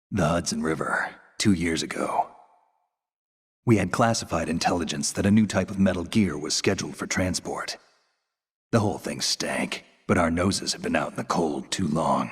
The Hudson River, 2 years ago. We had classified intelligence that a new type of metal gear was scheduled for transport. The whole thing stank, but our noses had been out in the cold too long.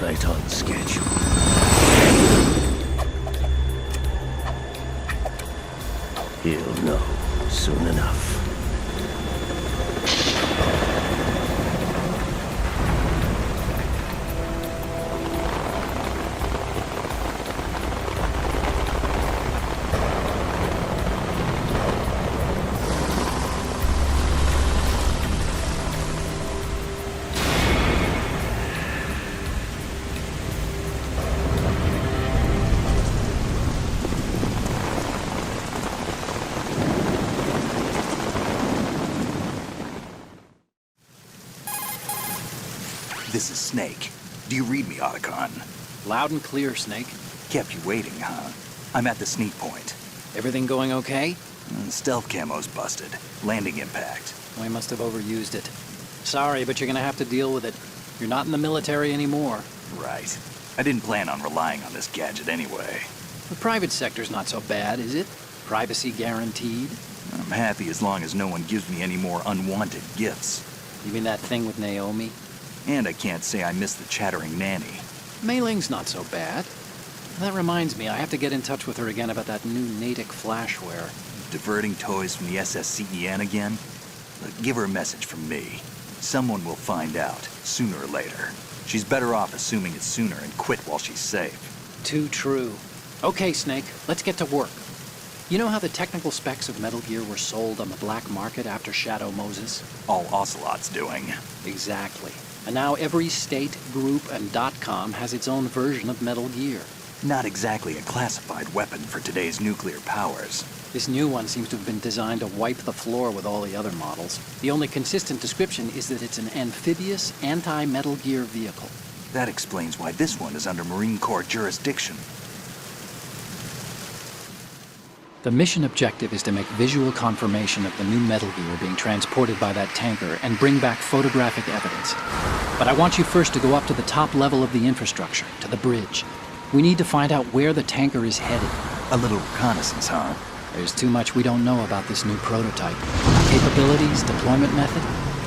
Right on schedule. He'll know soon enough. This is Snake. Do you read me, Otacon? Loud and clear, Snake. Kept you waiting, huh? I'm at the sneak point. Everything going okay? Stealth camo's busted. Landing impact. We must have overused it. Sorry, but you're gonna have to deal with it. You're not in the military anymore. Right. I didn't plan on relying on this gadget anyway. The private sector's not so bad, is it? Privacy guaranteed? I'm happy as long as no one gives me any more unwanted gifts. You mean that thing with Naomi? And I can't say I miss the chattering nanny. Mei Ling's not so bad. That reminds me, I have to get in touch with her again about that new Natick flashware. Diverting toys from the SSCEN again? Look, give her a message from me. Someone will find out, sooner or later. She's better off assuming it sooner and quit while she's safe. Too true. Okay, Snake, let's get to work. You know how the technical specs of Metal Gear were sold on the black market after Shadow Moses? All Ocelot's doing. Exactly. And now every state, group, and .com has its own version of Metal Gear. Not exactly a classified weapon for today's nuclear powers. This new one seems to have been designed to wipe the floor with all the other models. The only consistent description is that it's an amphibious, anti-Metal Gear vehicle. That explains why this one is under Marine Corps jurisdiction. The mission objective is to make visual confirmation of the new Metal Gear being transported by that tanker and bring back photographic evidence. But I want you first to go up to the top level of the infrastructure, to the bridge. We need to find out where the tanker is headed. A little reconnaissance, huh? There's too much we don't know about this new prototype. Capabilities, deployment method.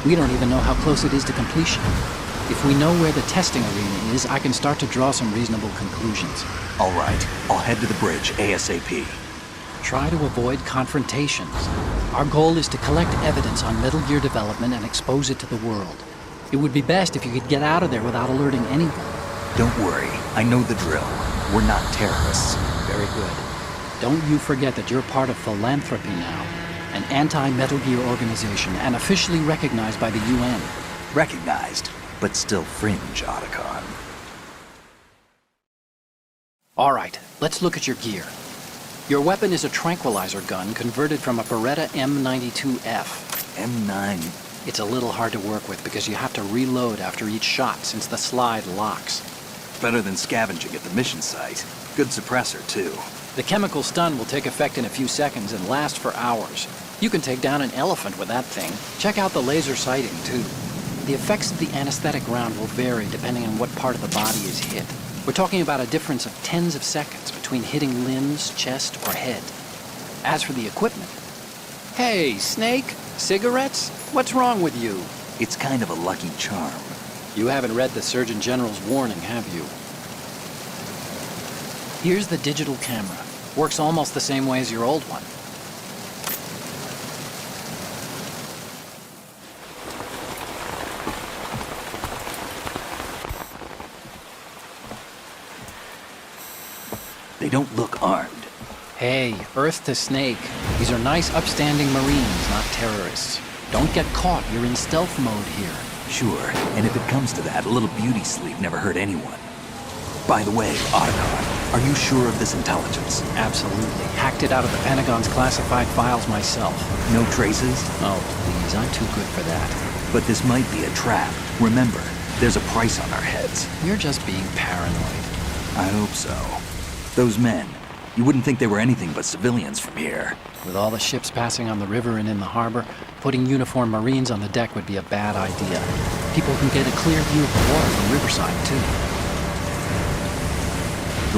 We don't even know how close it is to completion. If we know where the testing arena is, I can start to draw some reasonable conclusions. All right, I'll head to the bridge ASAP. Try to avoid confrontations. Our goal is to collect evidence on Metal Gear development and expose it to the world. It would be best if you could get out of there without alerting anyone. Don't worry, I know the drill. We're not terrorists. Very good. Don't you forget that you're part of Philanthropy now, an anti-Metal Gear organization and officially recognized by the UN. Recognized, but still fringe, Otacon. All right, let's look at your gear. Your weapon is a tranquilizer gun converted from a Beretta M92F. M9. It's a little hard to work with because you have to reload after each shot since the slide locks. Better than scavenging at the mission site. Good suppressor, too. The chemical stun will take effect in a few seconds and last for hours. You can take down an elephant with that thing. Check out the laser sighting, too. The effects of the anesthetic round will vary depending on what part of the body is hit. We're talking about a difference of tens of seconds between hitting limbs, chest, or head. As for the equipment... Hey, Snake? Cigarettes? What's wrong with you? It's kind of a lucky charm. You haven't read the Surgeon General's warning, have you? Here's the digital camera. Works almost the same way as your old one. They don't look armed. Hey, Earth to Snake. These are nice, upstanding Marines, not terrorists. Don't get caught. You're in stealth mode here. Sure, and if it comes to that, a little beauty sleep never hurt anyone. By the way, Otacon, are you sure of this intelligence? Absolutely. Hacked it out of the Pentagon's classified files myself. No traces? Oh, please, I'm too good for that. But this might be a trap. Remember, there's a price on our heads. You're just being paranoid. I hope so. Those men, you wouldn't think they were anything but civilians from here. With all the ships passing on the river and in the harbor, putting uniformed Marines on the deck would be a bad idea. People can get a clear view of the water from riverside, too.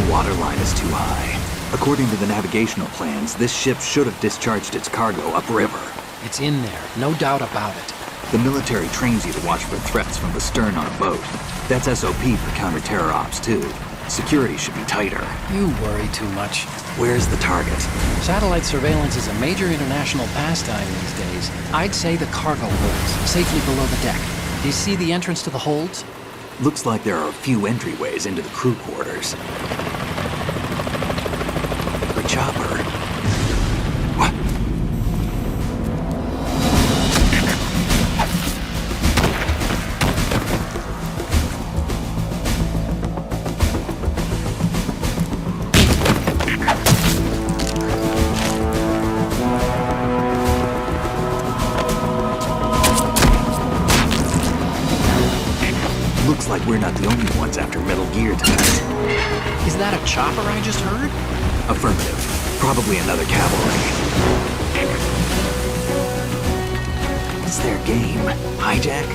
The water line is too high. According to the navigational plans, this ship should have discharged its cargo upriver. It's in there, no doubt about it. The military trains you to watch for threats from the stern on a boat. That's SOP for counter-terror ops, too. Security should be tighter. You worry too much. Where's the target? Satellite surveillance is a major international pastime these days. I'd say the cargo holds, safely below the deck. Do you see the entrance to the holds? Looks like there are a few entryways into the crew quarters. The chopper. What? Looks like we're not the only ones after Metal Gear tonight. Is that a chopper I just heard? Affirmative. Probably another cavalry. It's their game. Hijack?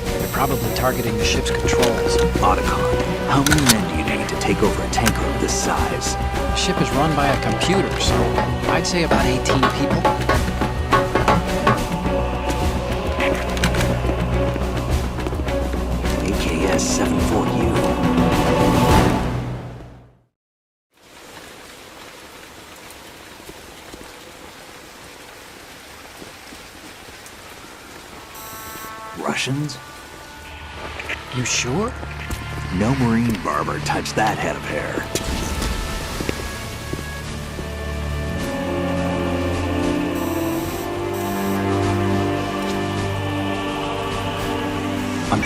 They're probably targeting the ship's controls. Otacon, how many men do you need to take over a tanker of this size? The ship is run by a computer, so I'd say about 18 people. AKS 74U. Russians? You sure? No Marine barber touched that head of hair.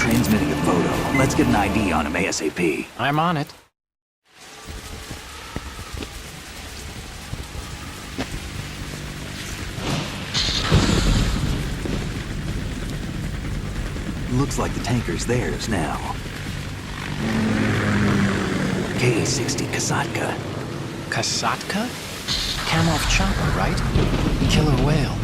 transmitting a photo. Let's get an ID on him ASAP. I'm on it. Looks like the tanker's theirs now. Ka-60 Kasatka. Kasatka? Kamov chopper, right? Killer whale.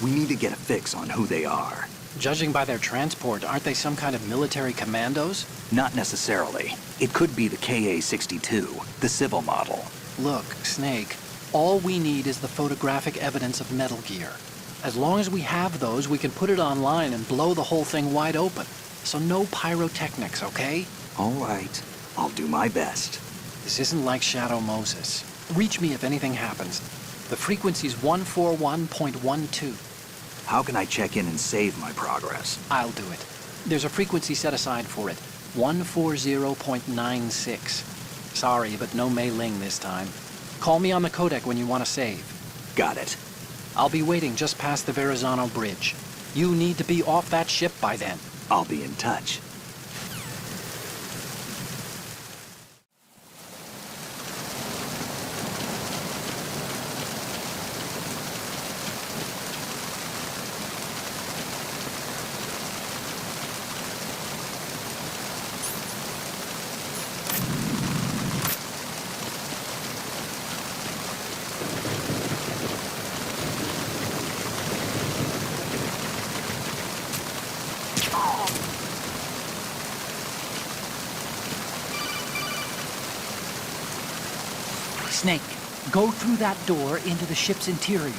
We need to get a fix on who they are. Judging by their transport, aren't they some kind of military commandos? Not necessarily. It could be the Ka-62, the civil model. Look, Snake, all we need is the photographic evidence of Metal Gear. As long as we have those, we can put it online and blow the whole thing wide open. So no pyrotechnics, okay? All right. I'll do my best. This isn't like Shadow Moses. Reach me if anything happens. The frequency's 141.12. How can I check in and save my progress? I'll do it. There's a frequency set aside for it. 140.96. Sorry, but no Mei Ling this time. Call me on the codec when you want to save. Got it. I'll be waiting just past the Verrazano Bridge. You need to be off that ship by then. I'll be in touch. Snake, go through that door into the ship's interior.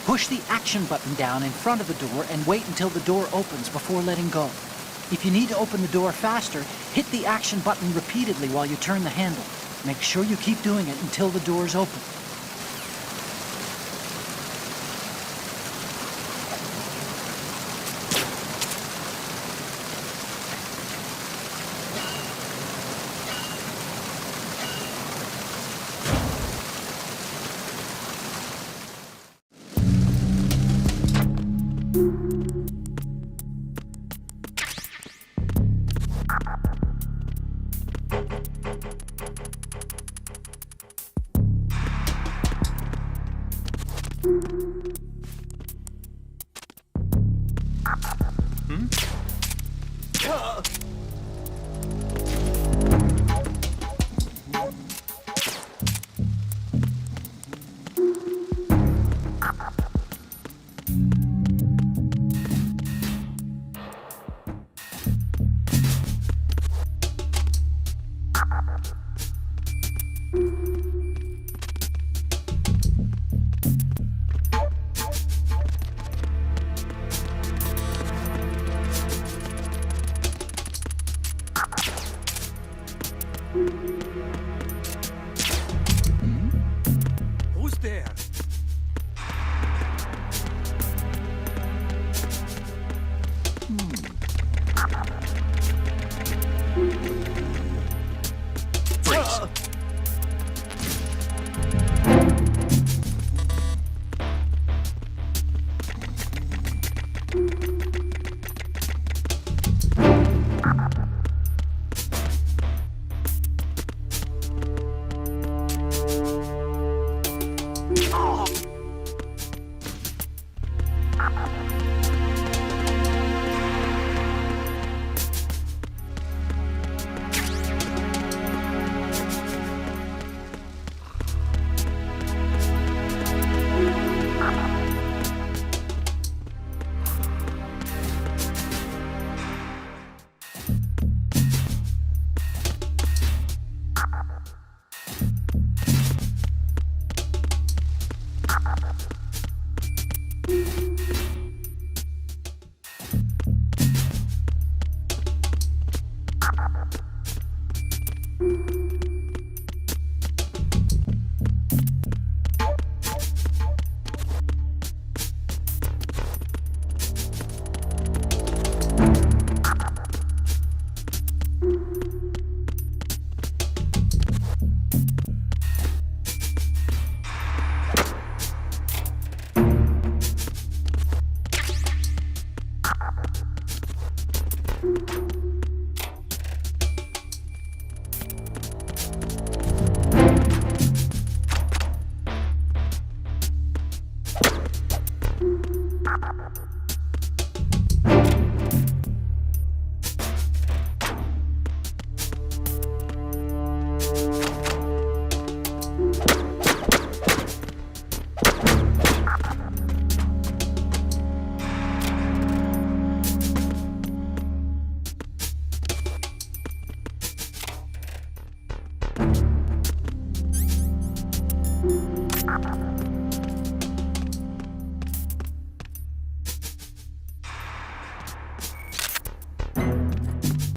Push the action button down in front of the door and wait until the door opens before letting go. If you need to open the door faster, hit the action button repeatedly while you turn the handle. Make sure you keep doing it until the door's open.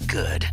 Good.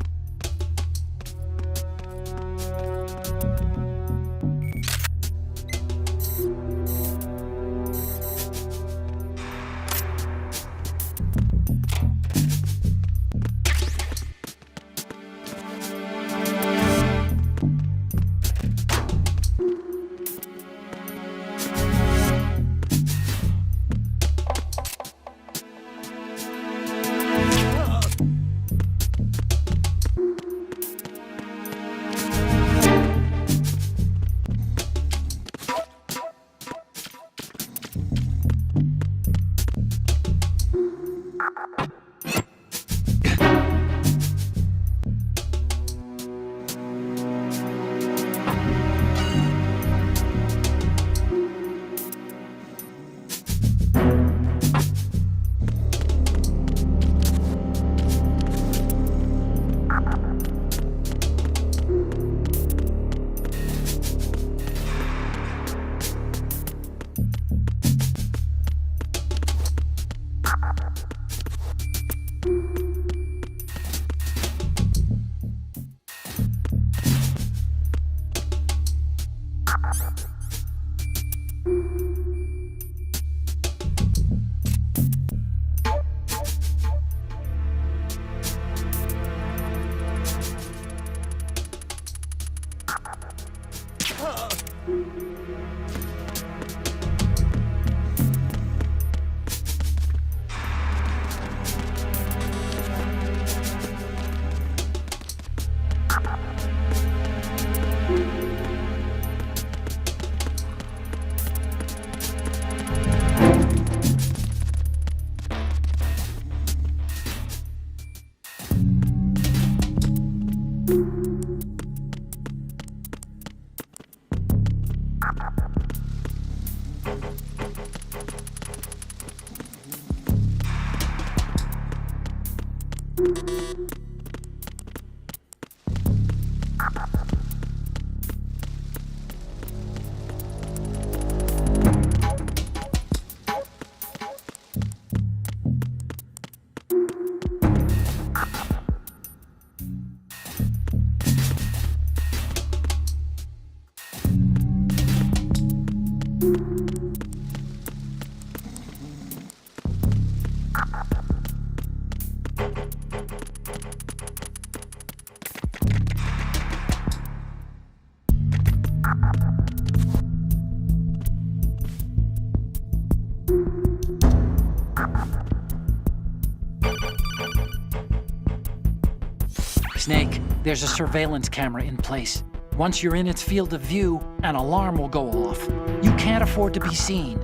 Snake, there's a surveillance camera in place. Once you're in its field of view, an alarm will go off. You can't afford to be seen.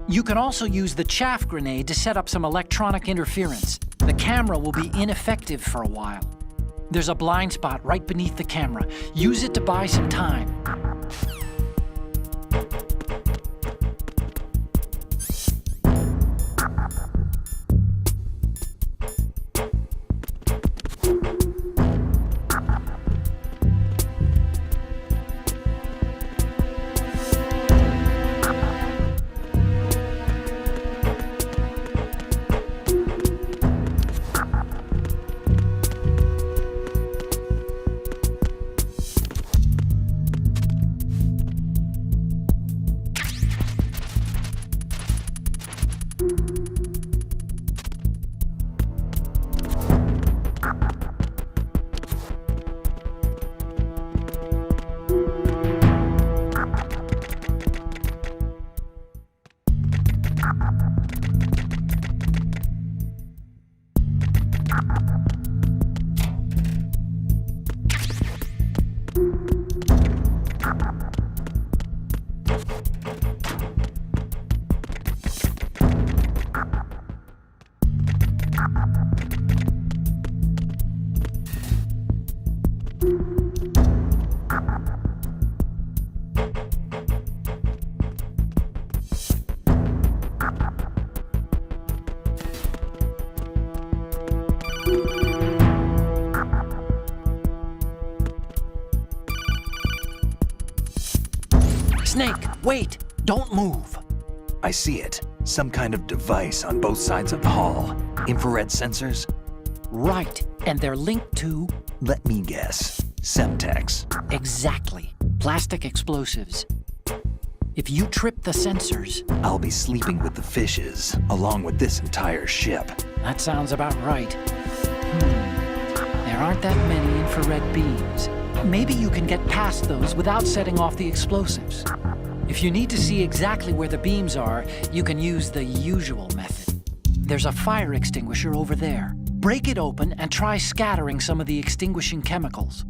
You can also use the chaff grenade to set up some electronic interference. The camera will be ineffective for a while. There's a blind spot right beneath the camera. Use it to buy some time. Snake, wait! Don't move! I see it. Some kind of device on both sides of the hall. Infrared sensors? Right, and they're linked to... Let me guess. Semtex. Exactly. Plastic explosives. If you trip the sensors... I'll be sleeping with the fishes, along with this entire ship. That sounds about right. There aren't that many infrared beams. Maybe you can get past those without setting off the explosives. If you need to see exactly where the beams are, you can use the usual method. There's a fire extinguisher over there. Break it open and try scattering some of the extinguishing chemicals.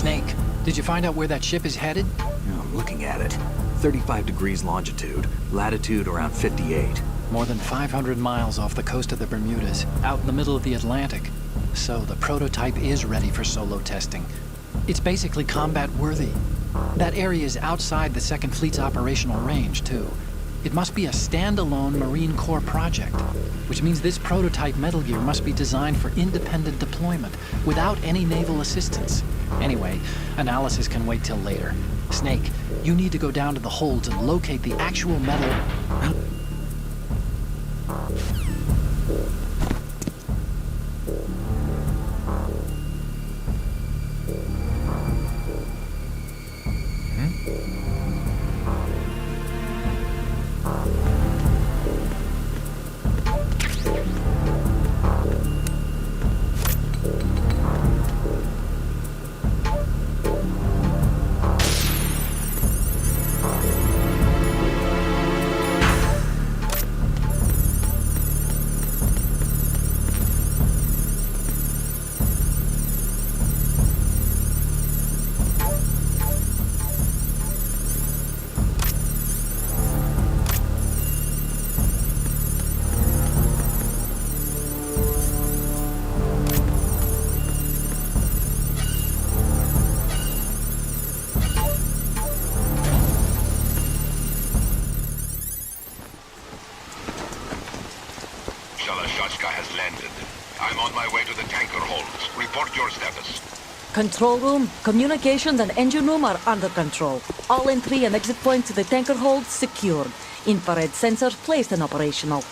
Snake, did you find out where that ship is headed? I'm looking at it. 35 degrees longitude, latitude around 58. More than 500 miles off the coast of the Bermudas, out in the middle of the Atlantic. So the prototype is ready for solo testing. It's basically combat-worthy. That area is outside the Second Fleet's operational range, too. It must be a standalone Marine Corps project, which means this prototype Metal Gear must be designed for independent deployment, without any naval assistance. Anyway, analysis can wait till later. Snake, you need to go down to the holds and locate the actual metal... on my way to the tanker holds. Report your status. Control room, communications and engine room are under control. All entry and exit points to the tanker hold secured. Infrared sensors placed and operational.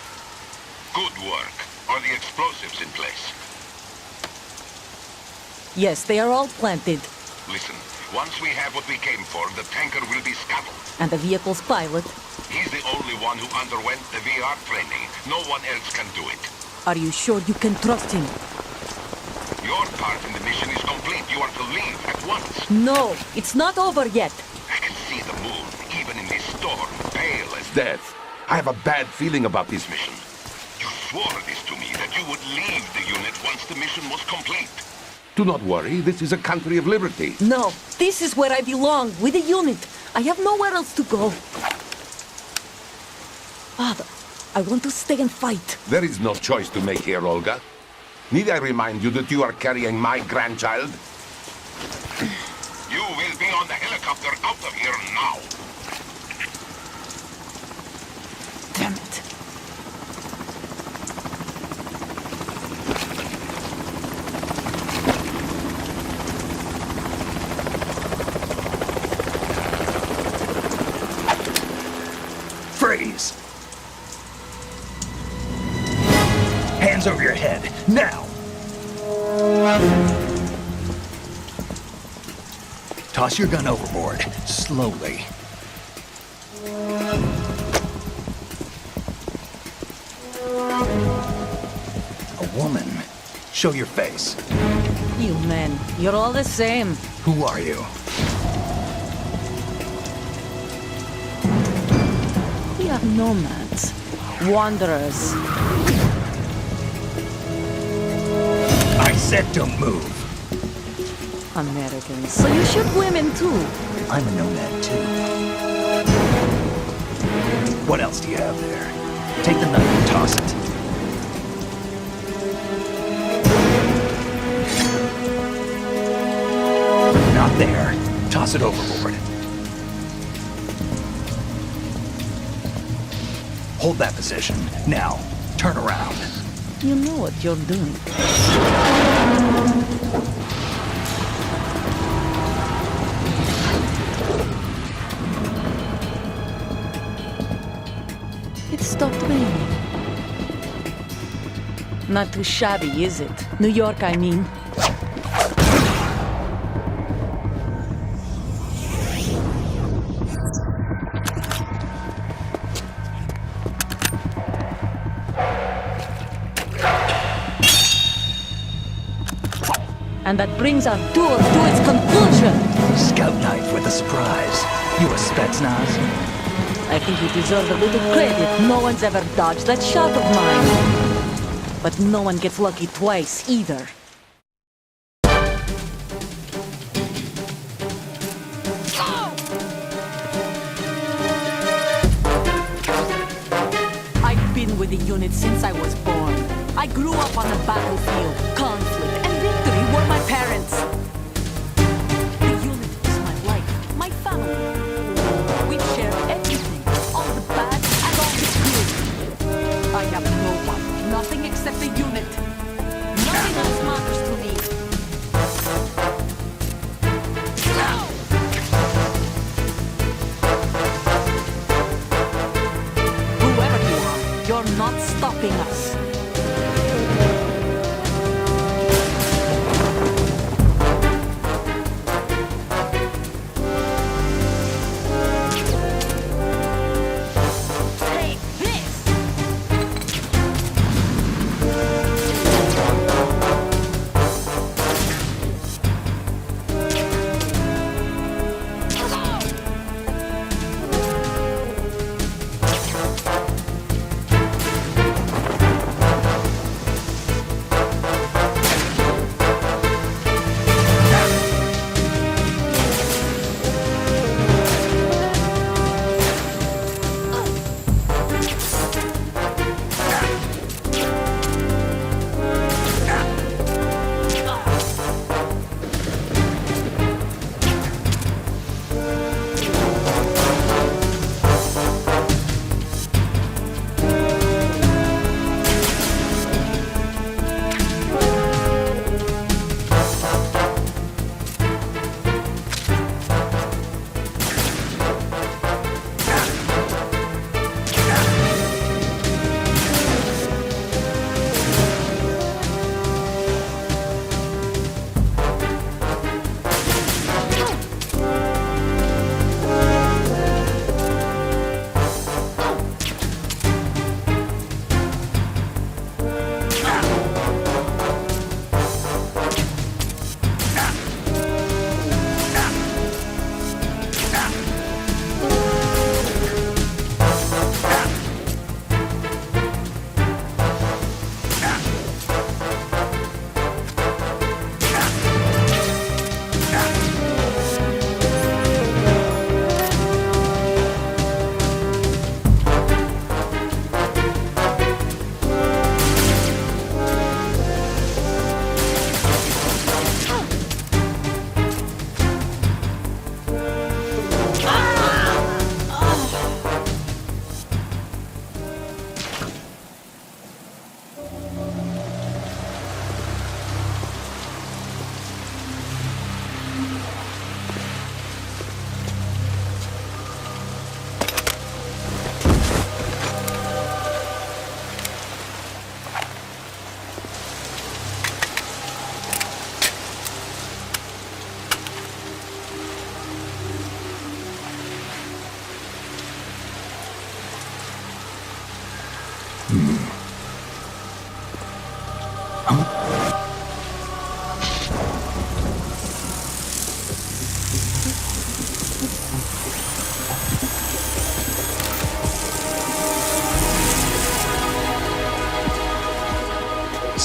Good work. Are the explosives in place? Yes, they are all planted. Listen, once we have what we came for, the tanker will be scuttled. And the vehicle's pilot. He's the only one who underwent the VR training. No one else can do it. Are you sure you can trust him? Your part in the mission is complete. You are to leave at once. No, it's not over yet. I can see the moon, even in this storm, pale as Death. I have a bad feeling about this mission. You swore this to me, that you would leave the unit once the mission was complete. Do not worry, this is a country of liberty. No, this is where I belong, with the unit. I have nowhere else to go. Father, I want to stay and fight. There is no choice to make here, Olga. Need I remind you that you are carrying my grandchild? You will be on the helicopter out of here now. Damn it. Freeze! Hands over your head, now! Toss your gun overboard, slowly. A woman. Show your face. You men, you're all the same. Who are you? We are nomads, wanderers. I said don't move. Americans. So you shoot women too. I'm a nomad too. What else do you have there? Take the knife and toss it. Not there. Toss it overboard. Hold that position. Now, turn around. You know what you're doing. It stopped raining. Not too shabby, is it? New York, I mean. And that brings our tour to its conclusion. Scout knife with a surprise. You a Spetsnaz? I think you deserve a little credit. No one's ever dodged that shot of mine. But no one gets lucky twice, either. I've been with the unit since I was born. I grew up on the battlefield. Conflict and victory were my parents. The unit is my life, my family. We share everything, all the bad and all the good. I have no one, nothing except the unit. Nothing else matters to me. Whoever you are, you're not stopping us.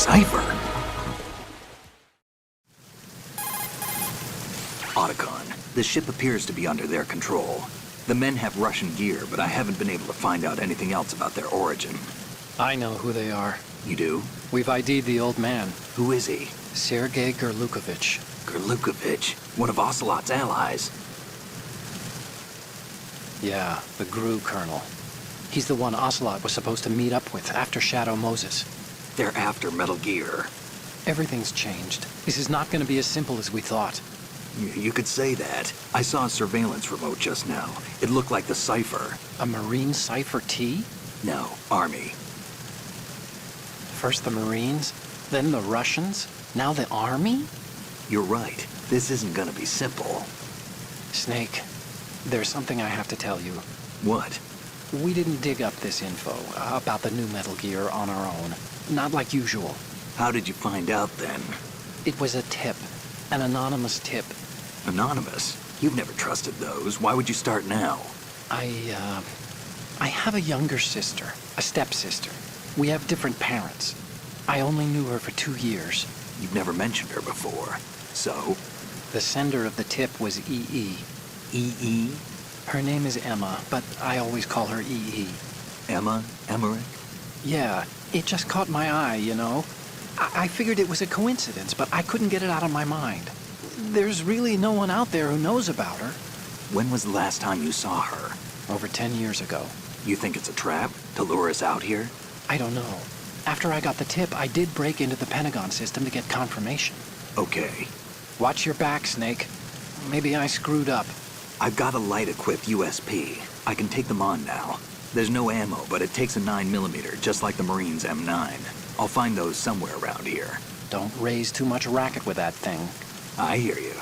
cipher. Otacon, the ship appears to be under their control. The men have Russian gear, but I haven't been able to find out anything else about their origin. I know who they are. You do? We've ID'd the old man, Who is he? Sergei Gerlukovich. Gerlukovich, one of Ocelot's allies. Yeah, the GRU colonel. He's the one Ocelot was supposed to meet up with after Shadow Moses. They're after Metal Gear. Everything's changed. This is not going to be as simple as we thought. You could say that. I saw a surveillance remote just now. It looked like the cipher. A Marine Cipher T? No, Army. First the Marines, then the Russians, now the Army? You're right. This isn't gonna be simple. Snake, there's something I have to tell you. What? We didn't dig up this info about the new Metal Gear on our own. Not like usual. How did you find out then? It was a tip. An anonymous tip. Anonymous? You've never trusted those. Why would you start now? I have a younger sister, a stepsister. We have different parents. I only knew her for 2 years. You've never mentioned her before. So? The sender of the tip was EE. EE? Her name is Emma, but I always call her EE. Emma? Emmerich? Yeah, it just caught my eye, you know? I figured it was a coincidence, but I couldn't get it out of my mind. There's really no one out there who knows about her. When was the last time you saw her? Over 10 years ago. You think it's a trap? To lure us out here? I don't know. After I got the tip, I did break into the Pentagon system to get confirmation. Okay. Watch your back, Snake. Maybe I screwed up. I've got a light-equipped USP. I can take them on now. There's no ammo, but it takes a 9mm, just like the Marines' M9. I'll find those somewhere around here. Don't raise too much racket with that thing. I hear you.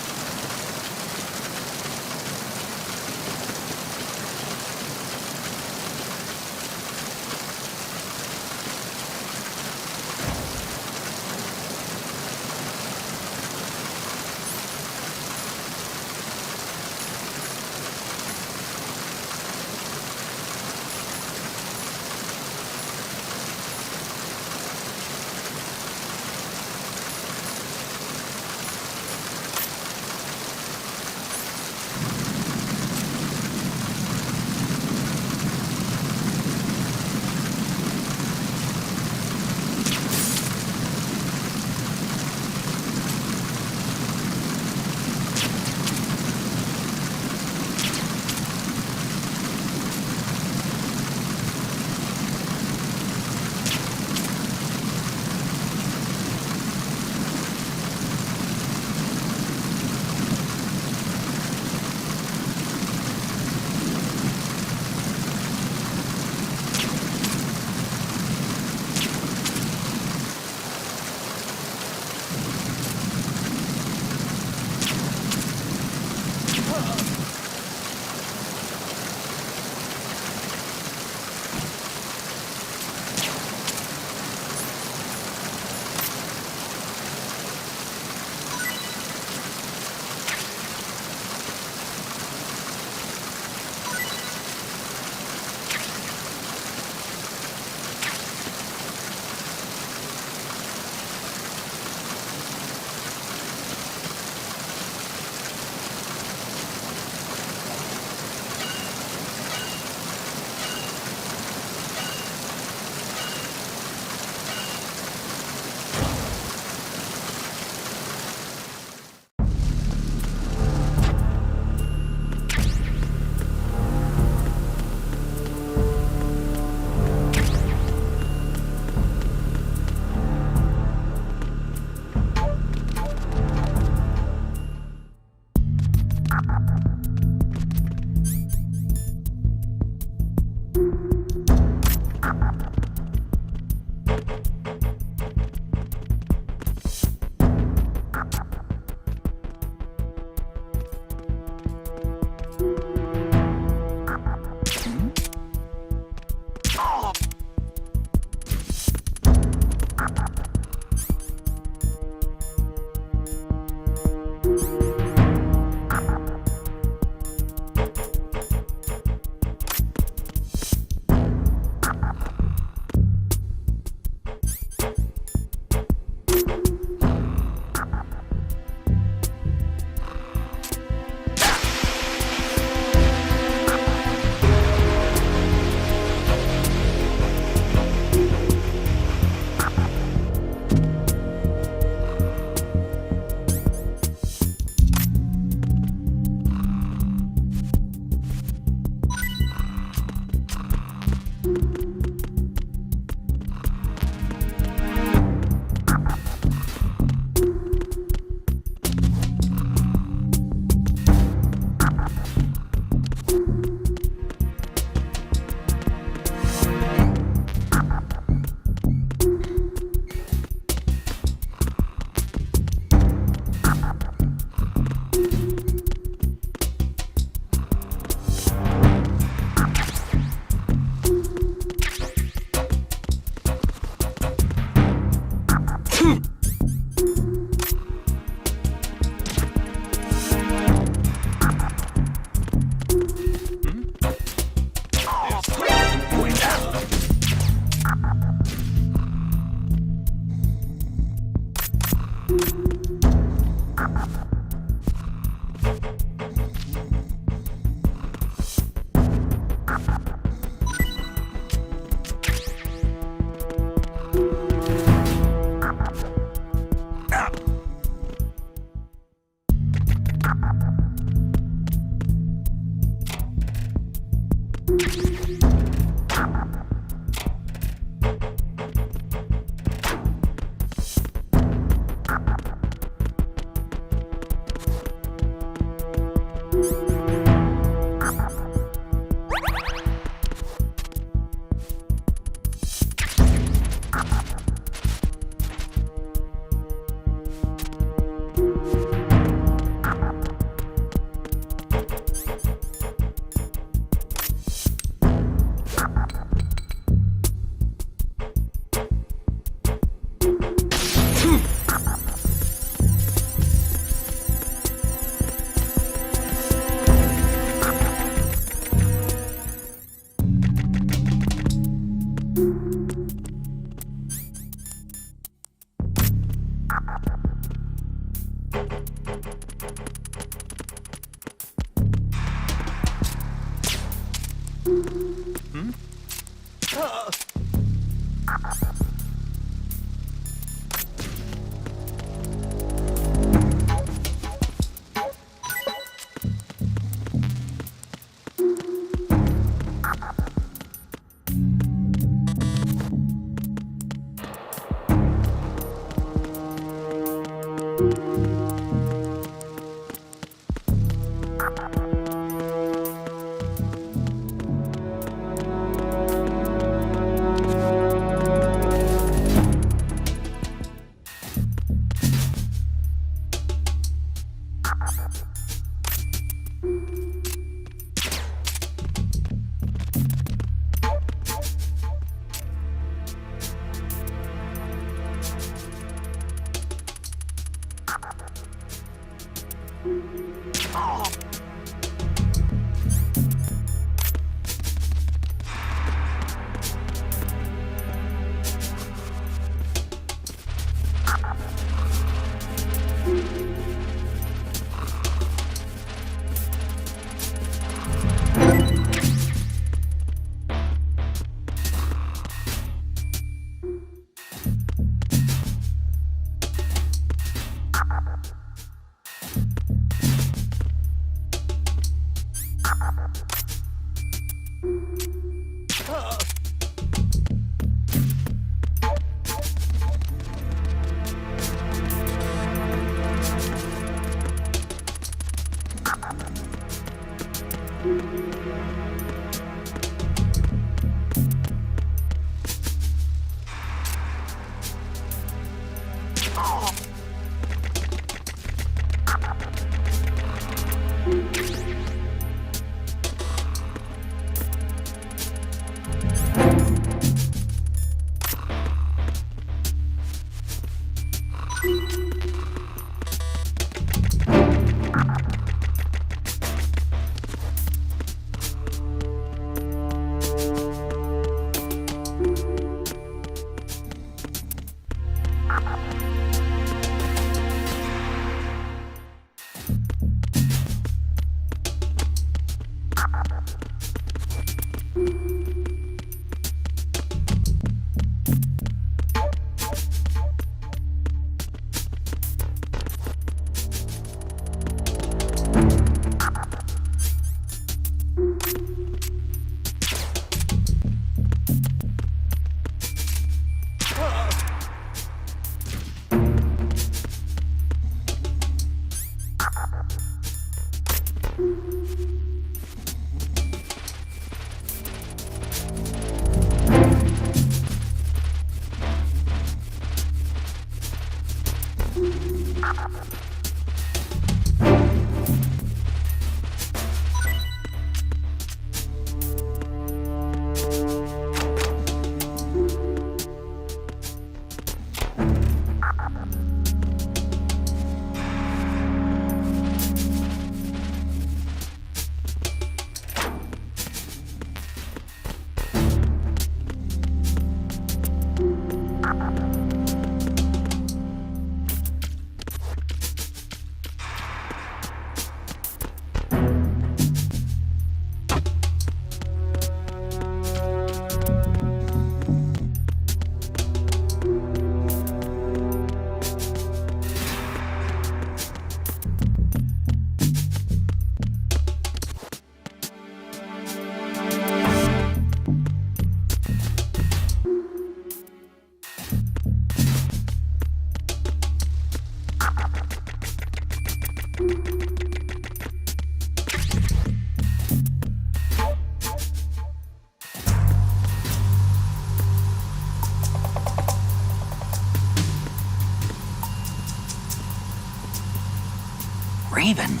Raven.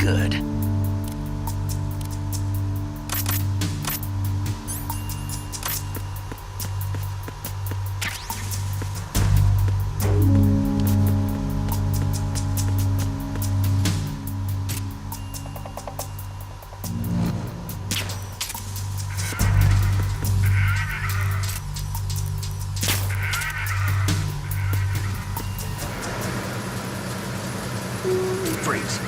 Good. Freeze.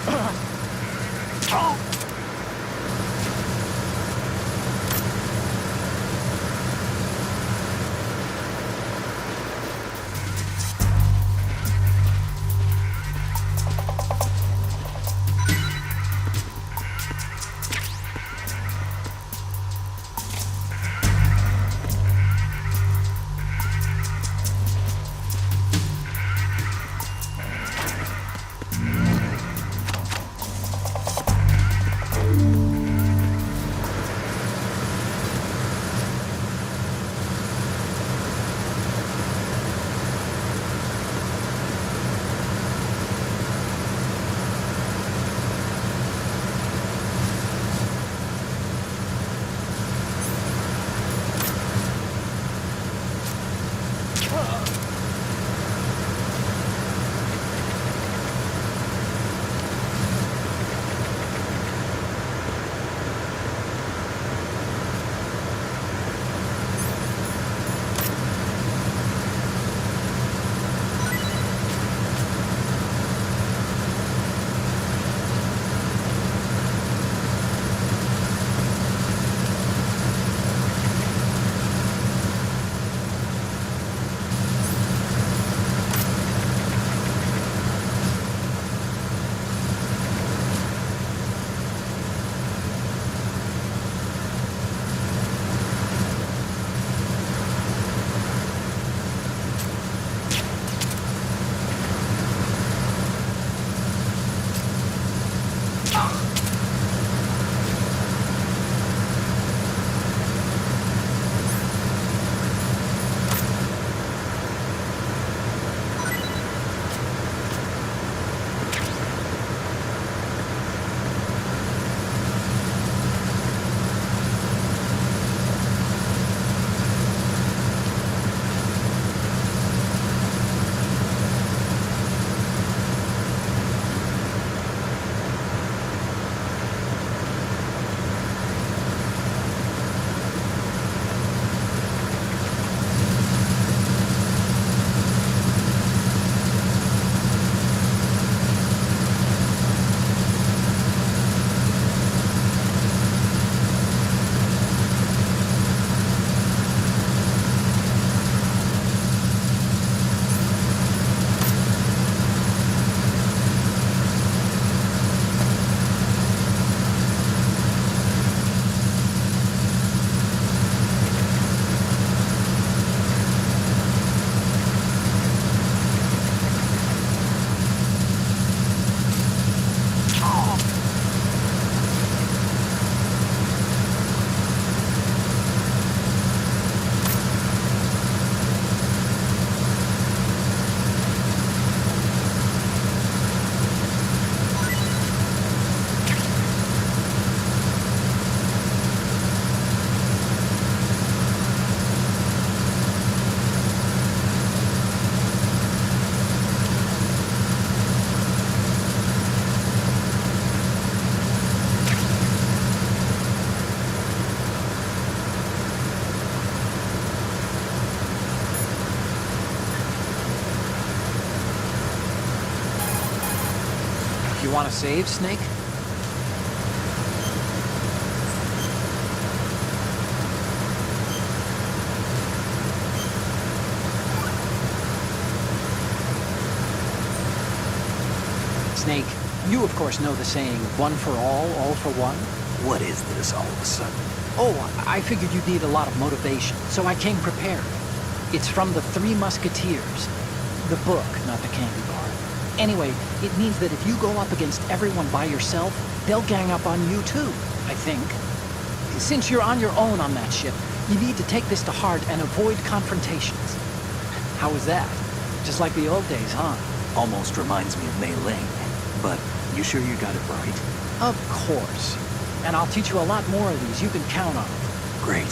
You want to save, Snake? Snake, you of course know the saying, one for all for one? What is this all of a sudden? Oh, I figured you'd need a lot of motivation, so I came prepared. It's from the Three Musketeers. The book, not the candy bar. Anyway, it means that if you go up against everyone by yourself, they'll gang up on you too, I think. Since you're on your own on that ship, you need to take this to heart and avoid confrontations. How was that? Just like the old days, huh? Almost reminds me of Mei Ling. But you sure you got it right? Of course. And I'll teach you a lot more of these you can count on. Great.